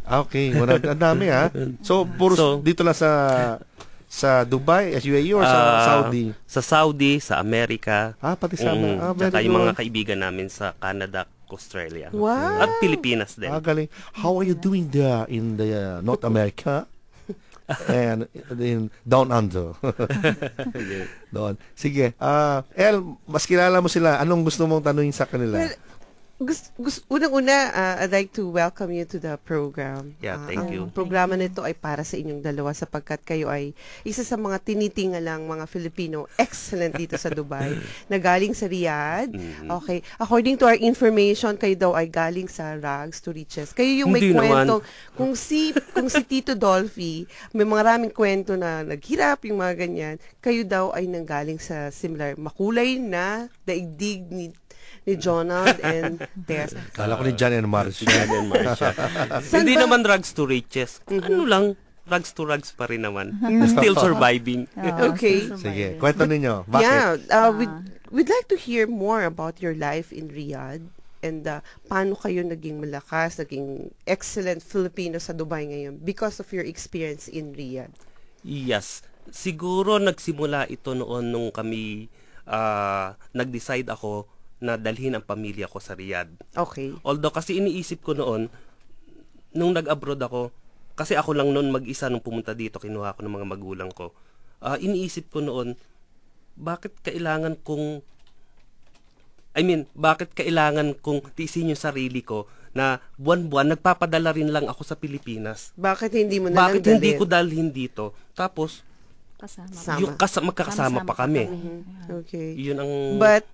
Okay, ang dami ha. So, dito lang sa Dubai, UAE or sa Saudi? Sa Saudi, sa Amerika. Pati sa Tsaka yung mga kaibigan namin sa Canada, Australia. Wow. At Pilipinas din. Galing. How are you doing there in the North America? And in Down Under. Doon. Sige. El, mas kilala mo sila. Anong gusto mong tanungin sa kanila? Well, unang-una, I'd like to welcome you to the program. Yeah, thank you. Ang programa nito ay para sa inyong dalawa sapagkat kayo ay isa sa mga tinitingalang mga Filipino excellent dito sa Dubai na galing sa Riyadh. Okay. According to our information, kayo daw ay galing sa rags to riches. Kayo yung may Hindi kwento. Kung si Tito Dolphy, may maraming kwento na naghirap, yung mga ganyan. Kayo daw ay nanggaling sa similar makulay na daigdig ni Jonald and Tess. Kala ko ni John and Marcia. Hindi naman rags to riches. Ano lang, rags to rags pa rin naman. Still surviving. Okay. Sige, kwento ninyo. Bakit? Yeah, we'd like to hear more about your life in Riyadh and paano kayo naging malakas, naging excellent Filipino sa Dubai ngayon because of your experience in Riyadh. Yes. Siguro nagsimula ito noon nung kami nag-decide ako na dalhin ang pamilya ko sa Riyadh. Okay. Although kasi iniisip ko noon, nung nag-abroad ako, kasi ako lang noon mag-isa nung pumunta dito, kinuha ko ng mga magulang ko. Iniisip ko noon, bakit kailangan kong tiisin yung sarili ko na buwan-buwan, nagpapadala rin lang ako sa Pilipinas. Bakit hindi mo na Bakit hindi ko dalhin dito? Tapos, magkakasama pa kami. Okay. Yun ang... But,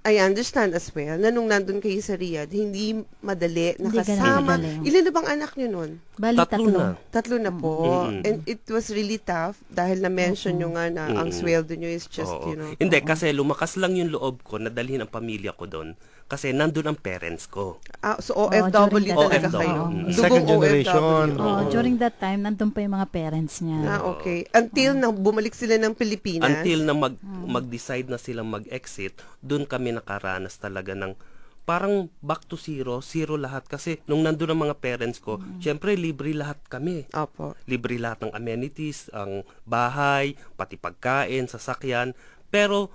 I understand as well na nung nandun kayo sa Riyadh, hindi madali nakasama. Ilan na bang anak niyo nun? Bali, Tatlo na po. And it was really tough dahil na-mention nyo nga na ang sweldo nyo is just, you know. Hindi, kasi lumakas lang yung loob ko na dalhin ang pamilya ko doon. Kasi nandun ang parents ko. So OFW talaga kayo. Second generation. During that time, nandun pa yung mga parents niya. Okay. Until na bumalik sila ng Pilipinas. Until na mag-decide na silang mag-exit, doon kami nakaranas talaga ng parang back to zero lahat. Kasi nung nandun ang mga parents ko, syempre libre lahat kami. Opo. Libre lahat ng amenities, ang bahay, pati pagkain, sasakyan. Pero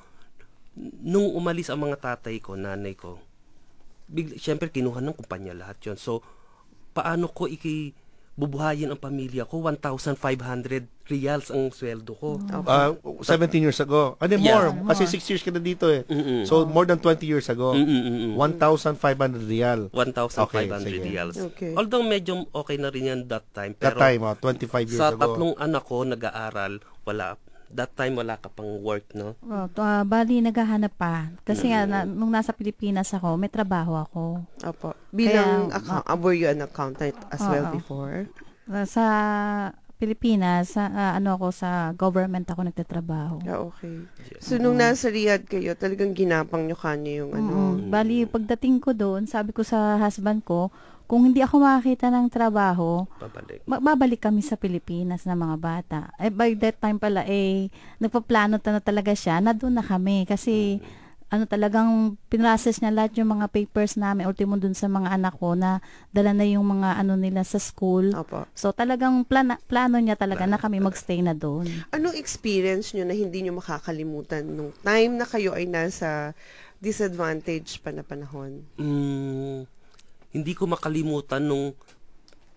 nung umalis ang mga tatay ko, nanay ko, syempre kinuha ng kumpanya lahat yon. So, paano ko bubuhayin ang pamilya ko? 1,500 riyals ang sweldo ko. 17 years ago. More. Kasi 6 years ka na dito eh. So, more than 20 years ago. 1,500 riyal. 1,500 riyals. Okay. Although medyo okay na rin yan that time. Pero that time, 25 years sa ago. tatlong anak ko, nag-aaral, wala. That time, wala ka pang work, no? Bali, naghahanap pa. Kasi nga, nung nasa Pilipinas ako, may trabaho ako. Opo. Bilang, were you an accountant as well before? Sa Pilipinas, ako sa government ako nagtatrabaho. Okay. So, nung nasa Riyadh kayo, talagang ginapang nyo kanyo yung Bali, pagdating ko doon, sabi ko sa husband ko, kung hindi ako makakita ng trabaho, babalik kami sa Pilipinas na mga bata. By that time pala, nagpaplano na talaga siya, na doon na kami. Kasi, talagang pinrocess niya lahat yung mga papers namin, ultimo dun sa mga anak ko, na dala na yung mga nila sa school. Opo. So, talagang plano niya talaga na kami magstay na doon. Anong experience nyo na hindi nyo makakalimutan nung time na kayo ay nasa disadvantage pa na panahon? Hindi ko makalimutan nung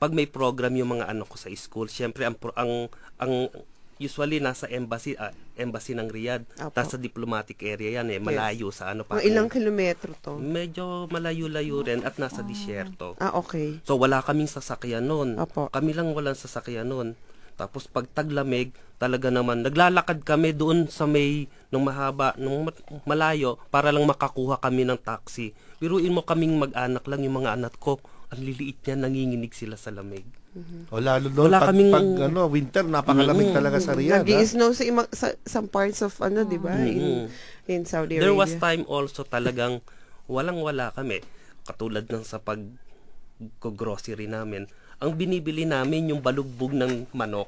pag may program yung mga anak ko sa school. Siyempre ang usually nasa embassy ng Riyadh. Nasa diplomatic area yan malayo sa Mga ilang kilometro to? Medyo malayo-layo rin at nasa disyerto. Okay. So wala kaming sasakyan noon. Opo. Kami lang walang sasakyan noon. Tapos pag taglamig, talaga naman naglalakad kami doon sa nung malayo para lang makakuha kami ng taxi. Biruin mo kaming mag-anak lang, yung mga anak ko, ang liliit niya, nanginginig sila sa lamig. Lalo doon, pag winter, napakalamig talaga sa Riyadh. Nag-i-snow sa some parts of, di ba, in Saudi Arabia. There was time also talagang walang-wala kami. Katulad ng sa pag-grocery namin. Ang binibili namin yung balugbog ng manok.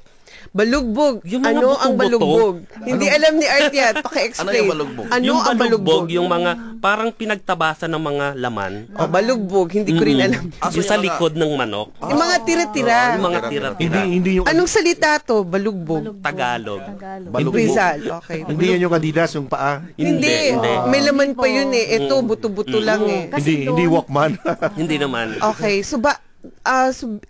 Balugbog? Ano ang balugbog? Hindi alam ni Art yan. Paki-explain. Ano yung balugbog? Yung mga parang pinagtabasan ng mga laman. Balugbog, hindi ko rin alam. Yung sa likod ng manok. Yung mga tira-tira. Yung mga tira-tira. Hindi yung Anong salita to? Balugbog. Tagalog. Balugbog. Rizal, okay. Hindi yan yung Adidas, yung paa. Hindi. May laman pa yun eh. Ito, buto-buto lang eh. Kasi Hindi Walkman. Hindi naman. Okay, so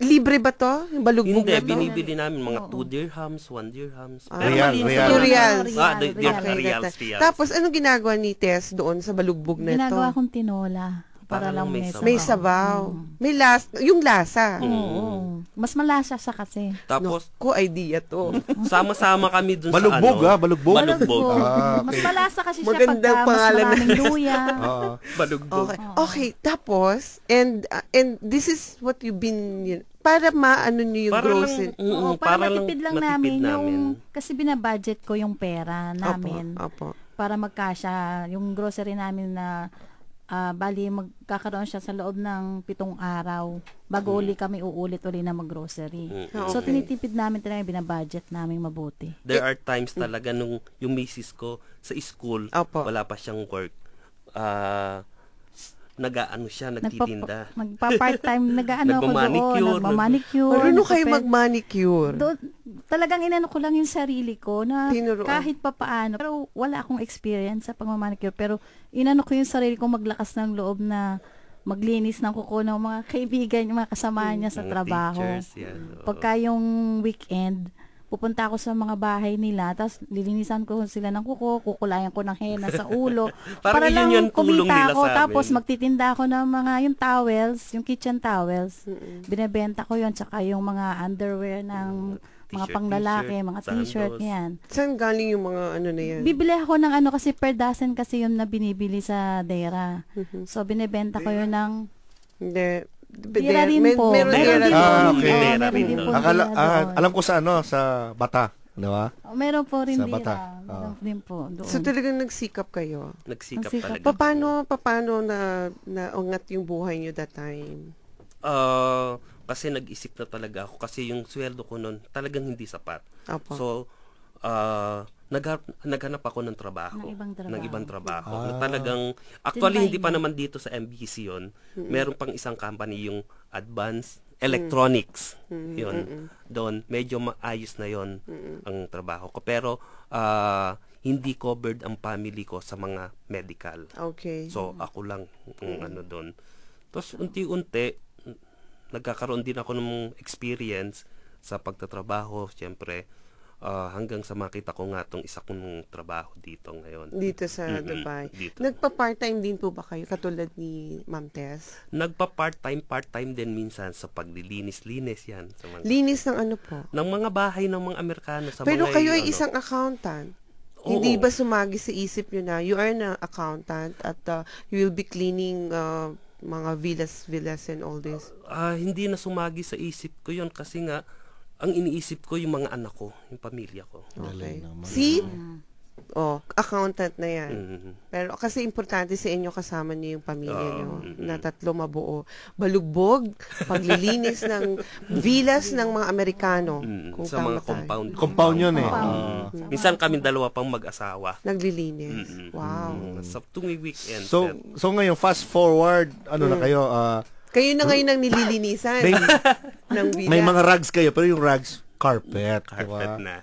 libre ba to? Yung balugbog Hindi, na to? binibili namin mga 2 dirhams, 1 dirhams. Real, malinis real. naman. 2 reals. Okay, reals. Tapos, anong ginagawa ni Tess doon sa balugbog na ito? Ginagawa kong tinola. Para Parang lang may May sabaw. May yung lasa. Oo. Mas malasa siya kasi. Tapos, Ko idea to. sama-sama kami dun Balugbog, sa ano. balugbog. Balugbog. Mas malasa kasi siya Magandang pagka mas pangalan na. maraming luya. Balugbog. Okay. Okay, tapos, and this is what you've been, para maano nyo yung Para grocery. lang, Oo, para matipid lang namin namin. yung, kasi binabudget ko yung pera namin. Opo. Para magkasya yung grocery namin na bali magkakaroon siya sa loob ng 7 araw bago uli kami uulit na mag-grocery. So tinitipid namin talaga, binabudget namin mabuti. There are times talaga nung yung misis ko sa school, Opo. wala pa siyang work. Nag-aano siya, nagtitinda. Nagpa-part-time, nag-aano ako doon, Nagmamanicure. nagmamanicure. Marunong kayo mag-manicure. Talagang inano ko lang yung sarili ko na Tinuruan. kahit pa paano. Pero wala akong experience sa pagmamanicure. Pero inano ko yung sarili ko maglakas ng loob na maglinis ng kuko ng mga kaibigan, yung mga kasama niya sa Mga trabaho. teachers, yan. Oo. Pagka yung weekend, pupunta ako sa mga bahay nila, tapos lilinisan ko sila ng kuko, kukulayan ko ng henna sa ulo. Parang para yun lang yung tulong kumita nila ako, sa amin. tapos magtitinda ako ng mga yung towels, yung kitchen towels. Binebenta ko yun, tsaka yung mga underwear ng mga T-shirt, panglalaki, t-shirt, mga t-shirt, sandals. yan. Saan galing yung mga ano na yan? Bibili ako ng ano kasi per dozen kasi yun na binibili sa Dera. So binebenta ko yun ng Hindi. Dera rin po. Meron Meron dera din rin. po. Okay. Dera Meron rin din doon. po dera doon. Alam ko sa sa Bata, di ba? Meron po rin Sa Bata. Dera. Meron din po doon. So talagang nagsikap kayo. Nagsikap Nagsikap. talaga. Paano naungat yung buhay nyo that time? Kasi nag-isip na talaga ako kasi yung sweldo ko noon talagang hindi sapat. Opo. So, naghanap ako ng trabaho. Ng ibang trabaho. Na talagang, actually, hindi pa Tindahan. naman dito sa MBC yun. Meron pang isang company, yung Advanced Electronics. Yun. Doon, medyo maayos na yon ang trabaho ko. Pero, hindi covered ang family ko sa mga medical. Okay. So, ako lang ang ano doon. Tapos, unti-unti, nagkakaroon din ako ng experience sa pagtatrabaho, siyempre, hanggang sa makita ko nga itong isa kong trabaho dito ngayon. Dito sa Dubai. Dito. Nagpa-part-time din po ba kayo katulad ni Ma'am Tess? Part-time din minsan sa paglilinis-linis yan. Sa mga, Linis ng ano po? ng mga bahay ng mga Amerikano. Sa Pero mga, kayo ay ano, isang accountant. Oo. Hindi ba sumagi sa isip nyo na you are an accountant at you will be cleaning mga villas and all this? Hindi na sumagi sa isip ko yon kasi nga, ang iniisip ko yung mga anak ko, yung pamilya ko. Okay. See? Accountant na yan. Pero kasi importante sa inyo kasama niyo yung pamilya niyo na tatlo mabuo. Balugbog, paglilinis ng villas ng mga Amerikano. Kung Sa tama mga tayo. Compound yun eh. Minsan kami dalawa pang mag-asawa. Naglilinis. Wow. Sa tuwing weekend. So ngayon, fast forward, ano na kayo, Kayo na ngayon ang nililinisan ng villa. may mga rugs kayo, pero yung rugs, carpet. carpet diba? na.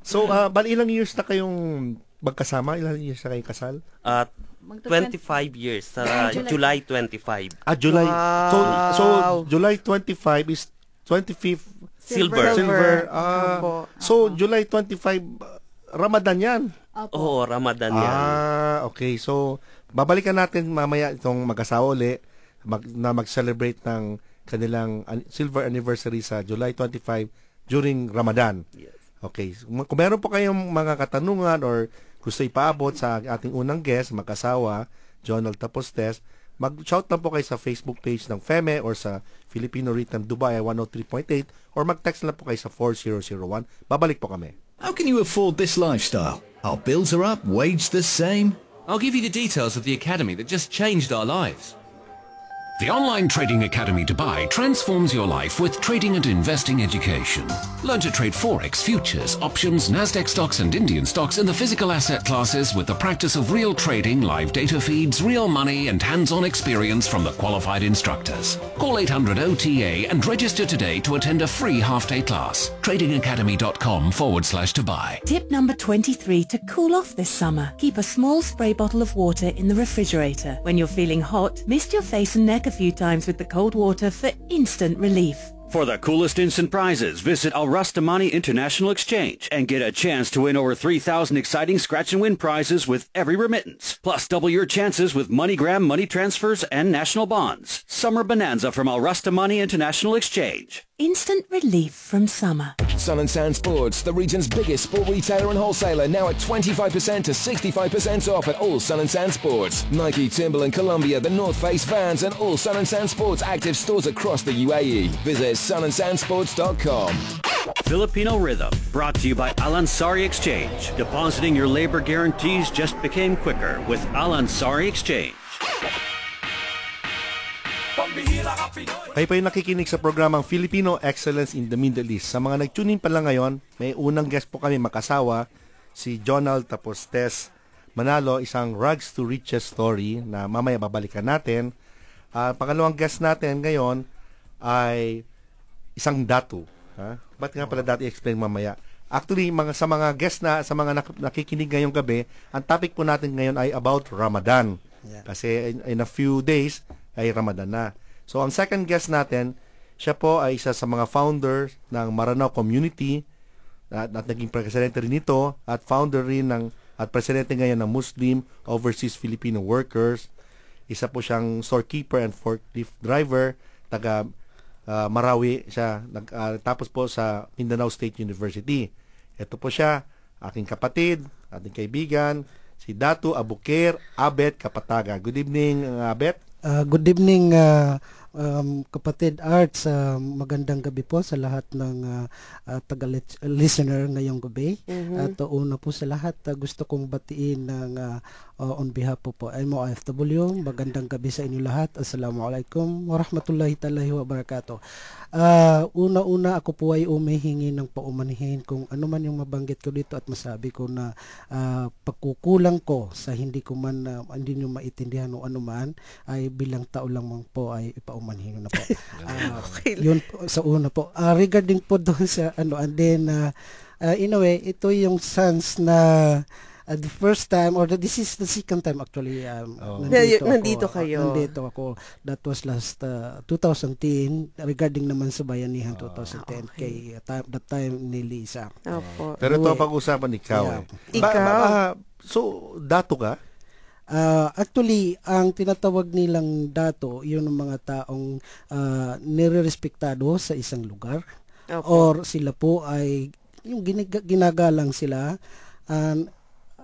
So, bali ilang years na kayong magkasama? Ilang years na kayong kasal? At 25 years sa July 25. July. Wow. So July 25 is 25th Silver. silver. Opo. So, July 25, Ramadan yan. Oo, Ramadan yan. Okay. So, babalikan natin mamaya itong mag-asawa uli na mag-celebrate ng kanilang silver anniversary sa July 25 during Ramadan. Yes. Okay. Kung meron po kayong mga katanungan or gusto ipaabot sa ating unang guest, mag-asawa, Jonald tapos Tess, mag-shout lang po kayo sa Facebook page ng FEME or sa Filipino Rhythm Dubai 103.8 or mag-text lang po kayo sa 4001. Babalik po kami. How can you afford this lifestyle? Our bills are up, wage the same. I'll give you the details of the academy that just changed our lives. The Online Trading Academy Dubai transforms your life with trading and investing education. Learn to trade Forex, futures, options, Nasdaq stocks and Indian stocks in the physical asset classes with the practice of real trading, live data feeds, real money and hands-on experience from the qualified instructors. Call 800 OTA and register today to attend a free half-day class. tradingacademy.com/Dubai. Tip number 23 to cool off this summer. Keep a small spray bottle of water in the refrigerator. When you're feeling hot, mist your face and neck a few times with the cold water for instant relief. For the coolest instant prizes, visit Al Rastamani International Exchange and get a chance to win over 3,000 exciting scratch and win prizes with every remittance. Plus, double your chances with MoneyGram money transfers and national bonds. Summer Bonanza from Al Rastamani International Exchange. Instant relief from summer. Sun and Sand Sports, the region's biggest sport retailer and wholesaler, now at 25% to 65% off at all Sun and Sand Sports. Nike, Timberland, Columbia, the North Face, Vans and all Sun and Sand Sports active stores across the UAE. Visit sunandsandsports.com. Filipino Rhythm, brought to you by Al Ansari Exchange. Depositing your labor guarantees just became quicker with Al Ansari Exchange. Kayo po yung nakikinig sa programang Filipino Excellence in the Middle East. Sa mga nag-tune in pa lang ngayon, may unang guest po kami makasawa, si Jonald tapos Tess Manalo, isang Rags to Riches story na mamaya babalikan natin. Pangalawang guest natin ngayon ay isang datu. Ba't nga pala dati explain mamaya? Actually, sa mga guest na, sa mga nakikinig ngayong gabi, ang topic po natin ngayon ay about Ramadan. Yeah. Kasi in a few days ay Ramadan na. So, ang second guest natin, siya po ay isa sa mga founders ng Maranao Community at naging presidente rin nito at founder rin at presidente ngayon ng Muslim Overseas Filipino Workers. Isa po siyang storekeeper and forklift driver, taga Marawi siya, tapos po sa Mindanao State University. Ito po siya, aking kapatid, ating kaibigan, si Datu Abukir Abet Kapataga. Good evening, Abet. Good evening, kapatid Arts. Magandang gabi po sa lahat ng taga-listener ngayong gabi. At una po sa lahat, gusto kong batiin ng on behalf po MOFW. Magandang gabi sa inyo lahat. Assalamualaikum warahmatullahi ta'ala wa barakatuh. Una-una ako po ay umihingi ng paumanhin kung ano man yung mabanggit ko dito at masabi ko na pagkukulang ko sa hindi nyo maintindihan o ano man ay bilang tao lang po ay ipaumanhin na po. Yun po, sa una po. Regarding po doon sa and then in a way, ito yung sense na the first time or this is the second time actually nandito kayo. Nandito ako. That was last 2010 regarding naman sa Bayanihan 2010 kay that time ni Lisa. Pero ito pag-usapan ikaw. Ikaw? So, dato ka? Actually, ang tinatawag nilang dato, yun ang mga taong nire-respektado sa isang lugar. Or sila po ay yung ginagalang sila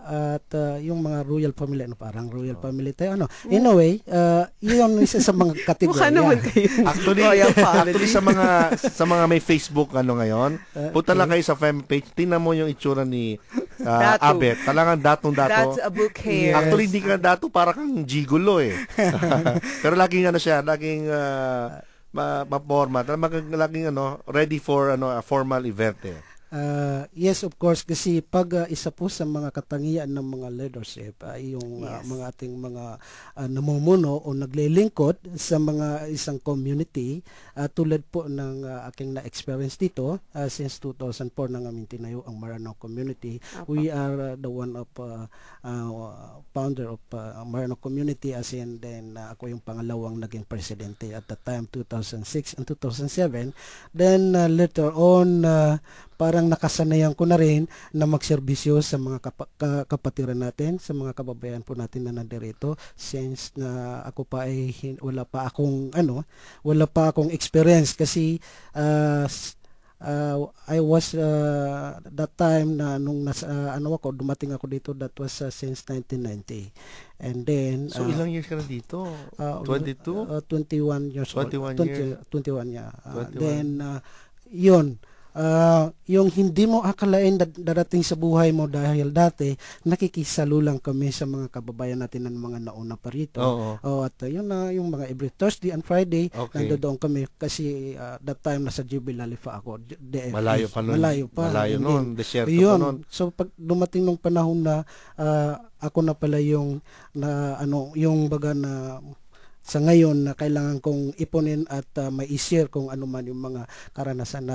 at yung mga royal family, parang royal family tayo, in a way, yun isa sa mga kategorya. Mukha naman kayo. Actually sa mga may Facebook ngayon, punta lang kayo sa fan page, tingnan mo yung itsura ni Abet. Talagang datong dato. That's a book hair. Actually, hindi ka dato, para kang gigolo eh. Pero laging siya, laging ma-forma. Laging ready for a formal event eh. Yes, of course, kasi pag isa po sa mga katangian ng mga leadership ay yung mga ating mga namumuno o naglilingkod sa mga isang community, tulad po ng aking na-experience dito since 2004 nang aming tinayo ang Maranao Community. We are the one of founder of Maranao Community, as in then ako yung pangalawang naging presidente at the time 2006 and 2007. Then later on parang nakasanayan ko na rin na magserbisyo sa mga kapatiran natin, sa mga kababayan po natin na nandirito, since na ako pa ay wala pa akong experience kasi I was that time na nung dumating ako dito, that was since 1990. And then so ilang years ka na dito? 22? 21 years old. 21 years. 21 yeah. Then yun, yung hindi mo akalain darating sa buhay mo dahil dati nakikisalo lang kami sa mga kababayan natin ng mga nauna pa rito. At yun na yung mga every Thursday and Friday nandoon kami kasi that time nasa Jubilee pa ako. Malayo pa nun. Malayo nun. Desierto pa nun. So pag dumating nung panahon na ako na pala yung yung baga na sa ngayon na kailangan kong ipunin at may i-share kung ano man yung mga karanasan natin.